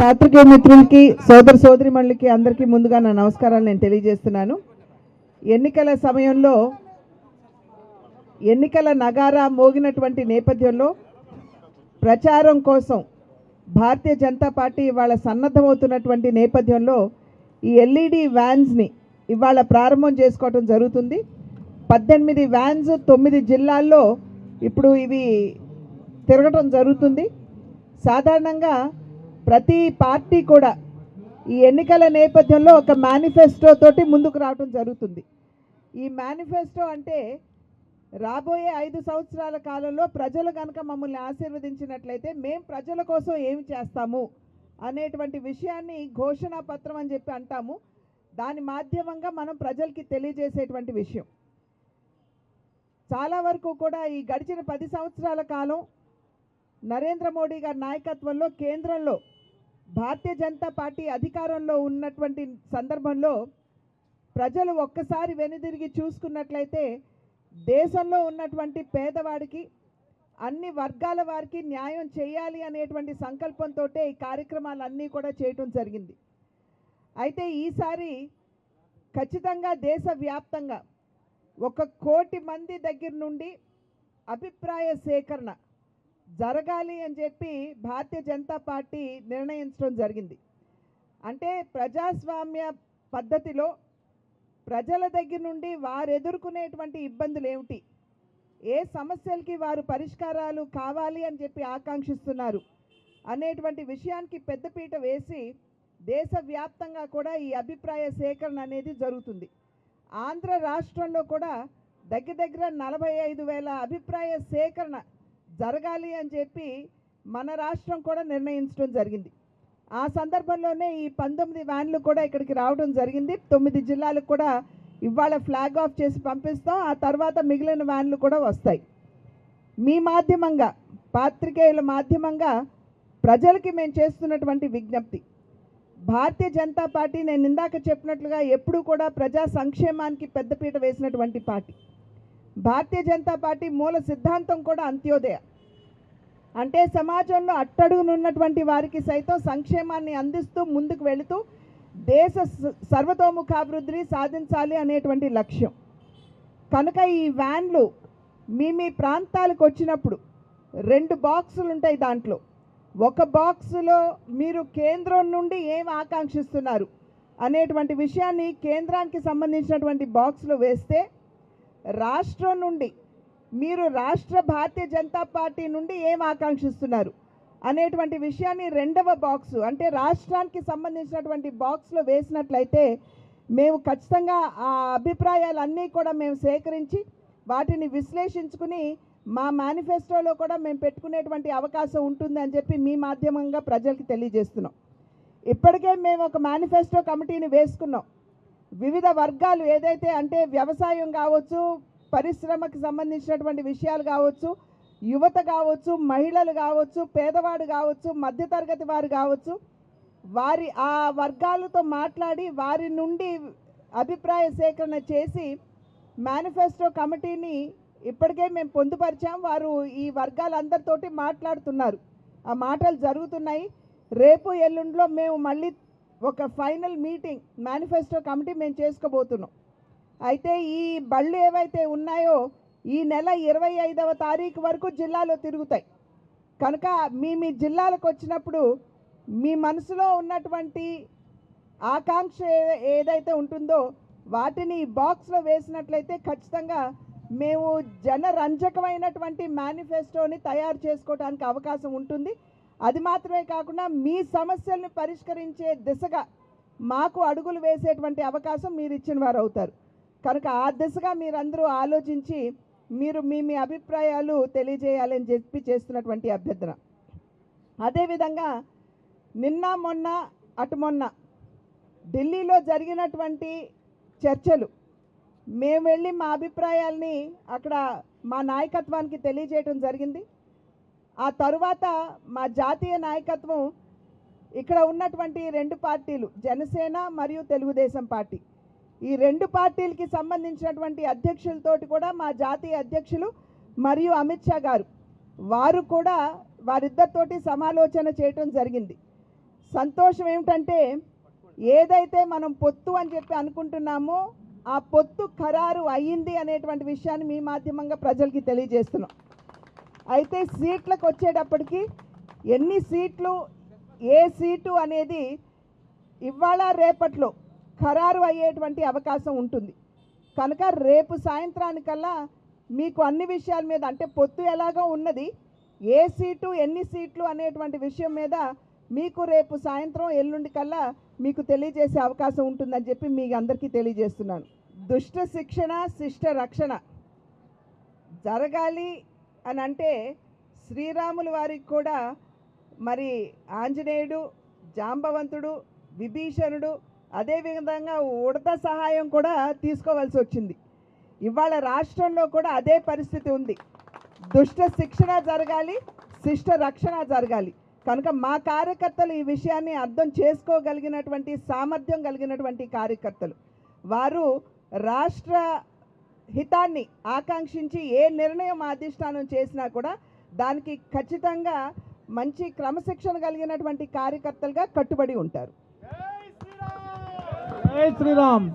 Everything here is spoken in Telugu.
పాత్రికేయ మిత్రులకి సోదర సోదరిమణులకి అందరికీ ముందుగా నా నమస్కారాలు నేను తెలియజేస్తున్నాను. ఎన్నికల సమయంలో ఎన్నికల నగారా మోగినటువంటి నేపథ్యంలో ప్రచారం కోసం భారతీయ జనతా పార్టీ ఇవాళ సన్నద్ధమవుతున్నటువంటి నేపథ్యంలో ఈ ఎల్ఈడి వ్యాన్స్ని ఇవాళ ప్రారంభం చేసుకోవడం జరుగుతుంది. 18 వ్యాన్స్ 9 జిల్లాల్లో ఇప్పుడు ఇవి తిరగటం జరుగుతుంది. సాధారణంగా ప్రతి పార్టీ కూడా ఈ ఎన్నికల నేపథ్యంలో ఒక మేనిఫెస్టో తోటి ముందుకు రావడం జరుగుతుంది. ఈ మేనిఫెస్టో అంటే రాబోయే 5 సంవత్సరాల కాలంలో ప్రజలు కనుక మమ్మల్ని ఆశీర్వదించినట్లయితే మేము ప్రజల కోసం ఏమి చేస్తాము అనేటువంటి విషయాన్ని ఘోషణా పత్రం అని చెప్పి అంటాము. దాని మాధ్యమంగా మనం ప్రజలకి తెలియజేసేటువంటి విషయం. చాలా వరకు కూడా ఈ గడిచిన 10 సంవత్సరాల కాలం నరేంద్ర మోడీ గారి నాయకత్వంలో కేంద్రంలో భారతీయ జనతా పార్టీ అధికారంలో ఉన్నటువంటి సందర్భంలో ప్రజలు ఒక్కసారి వెనుదిరిగి చూసుకున్నట్లయితే దేశంలో ఉన్నటువంటి పేదవాడికి అన్ని వర్గాల వారికి న్యాయం చేయాలి అనేటువంటి సంకల్పంతో ఈ కార్యక్రమాలన్నీ కూడా చేయటం జరిగింది. అయితే ఈసారి ఖచ్చితంగా దేశవ్యాప్తంగా 1 కోటి మంది దగ్గర నుండి అభిప్రాయ సేకరణ జరగాలి అని చెప్పి భారతీయ జనతా పార్టీ నిర్ణయించడం జరిగింది. అంటే ప్రజాస్వామ్య పద్ధతిలో ప్రజల దగ్గర నుండి వారు ఎదుర్కొనేటువంటి ఇబ్బందులు ఏమిటి, ఏ సమస్యలకి వారు పరిష్కారాలు కావాలి అని చెప్పి ఆకాంక్షిస్తున్నారు అనేటువంటి విషయానికి పెద్దపీట వేసి దేశవ్యాప్తంగా కూడా ఈ అభిప్రాయ సేకరణ అనేది జరుగుతుంది. ఆంధ్ర రాష్ట్రంలో కూడా దగ్గర 45,000 అభిప్రాయ సేకరణ జరగాలి అని చెప్పి మన రాష్ట్రం కూడా నిర్ణయించడం జరిగింది. ఆ సందర్భంలోనే ఈ 19 వ్యాన్లు కూడా ఇక్కడికి రావడం జరిగింది. 9 జిల్లాలకు కూడా ఇవాళ ఫ్లాగ్ ఆఫ్ చేసి పంపిస్తాం. ఆ తర్వాత మిగిలిన వ్యాన్లు కూడా వస్తాయి. మీ మాధ్యమంగా, పాత్రికేయుల మాధ్యమంగా ప్రజలకి మేము చేస్తున్నటువంటి విజ్ఞప్తి, భారతీయ జనతా పార్టీ నేను ఇందాక చెప్పినట్లుగా ఎప్పుడూ కూడా ప్రజా సంక్షేమానికి పెద్దపీట వేసినటువంటి పార్టీ. భారతీయ జనతా పార్టీ మూల సిద్ధాంతం కూడా అంత్యోదయ, అంటే సమాజంలో అట్టడుగునున్నటువంటి వారికి సైతం సంక్షేమాన్ని అందిస్తూ ముందుకు వెళుతూ దేశ సర్వతోముఖాభివృద్ధిని సాధించాలి అనేటువంటి లక్ష్యం. కనుక ఈ వ్యాన్లు మీ ప్రాంతాలకు వచ్చినప్పుడు 2 బాక్సులు ఉంటాయి. దాంట్లో ఒక బాక్సులో మీరు కేంద్రం నుండి ఏం ఆకాంక్షిస్తున్నారు అనేటువంటి విషయాన్ని కేంద్రానికి సంబంధించినటువంటి బాక్స్లో వేస్తే, రాష్ట్రం నుండి మీరు రాష్ట్ర భారతీయ జనతా పార్టీ నుండి ఏం ఆకాంక్షిస్తున్నారు అనేటువంటి విషయాన్ని 2వ బాక్సు అంటే రాష్ట్రానికి సంబంధించినటువంటి బాక్స్లో వేసినట్లయితే మేము ఖచ్చితంగా ఆ అభిప్రాయాలన్నీ కూడా మేము సేకరించి వాటిని విశ్లేషించుకుని మా మేనిఫెస్టోలో కూడా మేము పెట్టుకునేటువంటి అవకాశం ఉంటుంది అని చెప్పి మీ మాధ్యమంగా ప్రజలకు తెలియజేస్తున్నాం. ఇప్పటికే మేము ఒక మేనిఫెస్టో కమిటీని వేసుకున్నాం. వివిధ వర్గాలు ఏదైతే అంటే వ్యవసాయం కావచ్చు, పరిశ్రమకు సంబంధించినటువంటి విషయాలు కావచ్చు, యువత కావచ్చు, మహిళలు కావచ్చు, పేదవాడు కావచ్చు, మధ్యతరగతి వారు కావచ్చు, వారి ఆ వర్గాలతో మాట్లాడి వారి నుండి అభిప్రాయ సేకరణ చేసి మేనిఫెస్టో కమిటీని ఇప్పటికే మేము పొందుపరిచాం. వారు ఈ వర్గాలందరితోటి మాట్లాడుతున్నారు. ఆ మాటలు జరుగుతున్నాయి. రేపు ఎల్లుండిలో మేము మళ్ళీ ఒక ఫైనల్ మీటింగ్ మేనిఫెస్టో కమిటీ మేము చేసుకోబోతున్నాం. అయితే ఈ బళ్ళు ఏవైతే ఉన్నాయో ఈ నెల 25వ తారీఖు వరకు జిల్లాలో తిరుగుతాయి. కనుక మీ జిల్లాలకు వచ్చినప్పుడు మీ మనసులో ఉన్నటువంటి ఆకాంక్ష ఏదైతే ఉంటుందో వాటిని బాక్స్లో వేసినట్లయితే ఖచ్చితంగా మేము జనరంజకమైనటువంటి మేనిఫెస్టోని తయారు చేసుకోవడానికి అవకాశం ఉంటుంది. అది మాత్రమే కాకుండా మీ సమస్యల్ని పరిష్కరించే దిశగా మాకు అడుగులు వేసేటువంటి అవకాశం మీరు ఇచ్చిన వారు అవుతారు. కనుక ఆ దిశగా మీరందరూ ఆలోచించి మీరు మీ అభిప్రాయాలు తెలియజేయాలని చెప్పి చేస్తున్నటువంటి అభ్యర్థన. అదేవిధంగా నిన్న మొన్న అటు మొన్న ఢిల్లీలో జరిగినటువంటి చర్చలు మేము వెళ్ళి మా అభిప్రాయాల్ని అక్కడ మా నాయకత్వానికి తెలియజేయడం జరిగింది. ఆ తరువాత మా జాతీయ నాయకత్వం ఇక్కడ ఉన్నటువంటి 2 పార్టీలు జనసేన మరియు తెలుగుదేశం పార్టీ, ఈ 2 పార్టీలకి సంబంధించినటువంటి అధ్యక్షులతోటి కూడా మా జాతీయ అధ్యక్షులు మరియు అమిత్ షా గారు వారు కూడా వారిద్దరితోటి సమాలోచన చేయటం జరిగింది. సంతోషం ఏమిటంటే ఏదైతే మనం పొత్తు అని చెప్పి అనుకుంటున్నామో ఆ పొత్తు ఖరారు అయ్యింది అనేటువంటి విషయాన్ని మీ మాధ్యమంగా ప్రజలకి తెలియజేస్తున్నాం. అయితే సీట్లకు వచ్చేటప్పటికి ఎన్ని సీట్లు, ఏ సీటు అనేది ఇవాళ రేపట్లో ఖరారు అయ్యేటువంటి అవకాశం ఉంటుంది. కనుక రేపు సాయంత్రానికల్లా మీకు అన్ని విషయాల మీద, అంటే పొత్తు ఎలాగో ఉన్నది, ఏ సీటు ఎన్ని సీట్లు అనేటువంటి విషయం మీద మీకు రేపు సాయంత్రం ఎల్లుండి కల్లా మీకు తెలియజేసే అవకాశం ఉంటుందని చెప్పి మీ అందరికీ తెలియజేస్తున్నాను. దుష్ట శిక్షణ శిష్ట రక్షణ జరగాలి అని అంటే శ్రీరాముల వారికి కూడా మరి ఆంజనేయుడు, జాంబవంతుడు, విభీషణుడు, అదేవిధంగా ఉడత సహాయం కూడా తీసుకోవాల్సి వచ్చింది. ఇవాళ రాష్ట్రంలో కూడా అదే పరిస్థితి ఉంది. దుష్ట శిక్షణ జరగాలి, శిష్ట రక్షణ జరగాలి. కనుక మా కార్యకర్తలు ఈ విషయాన్ని అర్థం చేసుకోగలిగినటువంటి సామర్థ్యం కలిగినటువంటి కార్యకర్తలు. వారు రాష్ట్ర హితాన్ని ఆకాంక్షించి ఏ నిర్ణయం అధిష్టానం చేసినా కూడా దానికి ఖచ్చితంగా మంచి క్రమశిక్షణ కలిగినటువంటి కార్యకర్తలుగా కట్టుబడి ఉంటారు. జై శ్రీరామ్.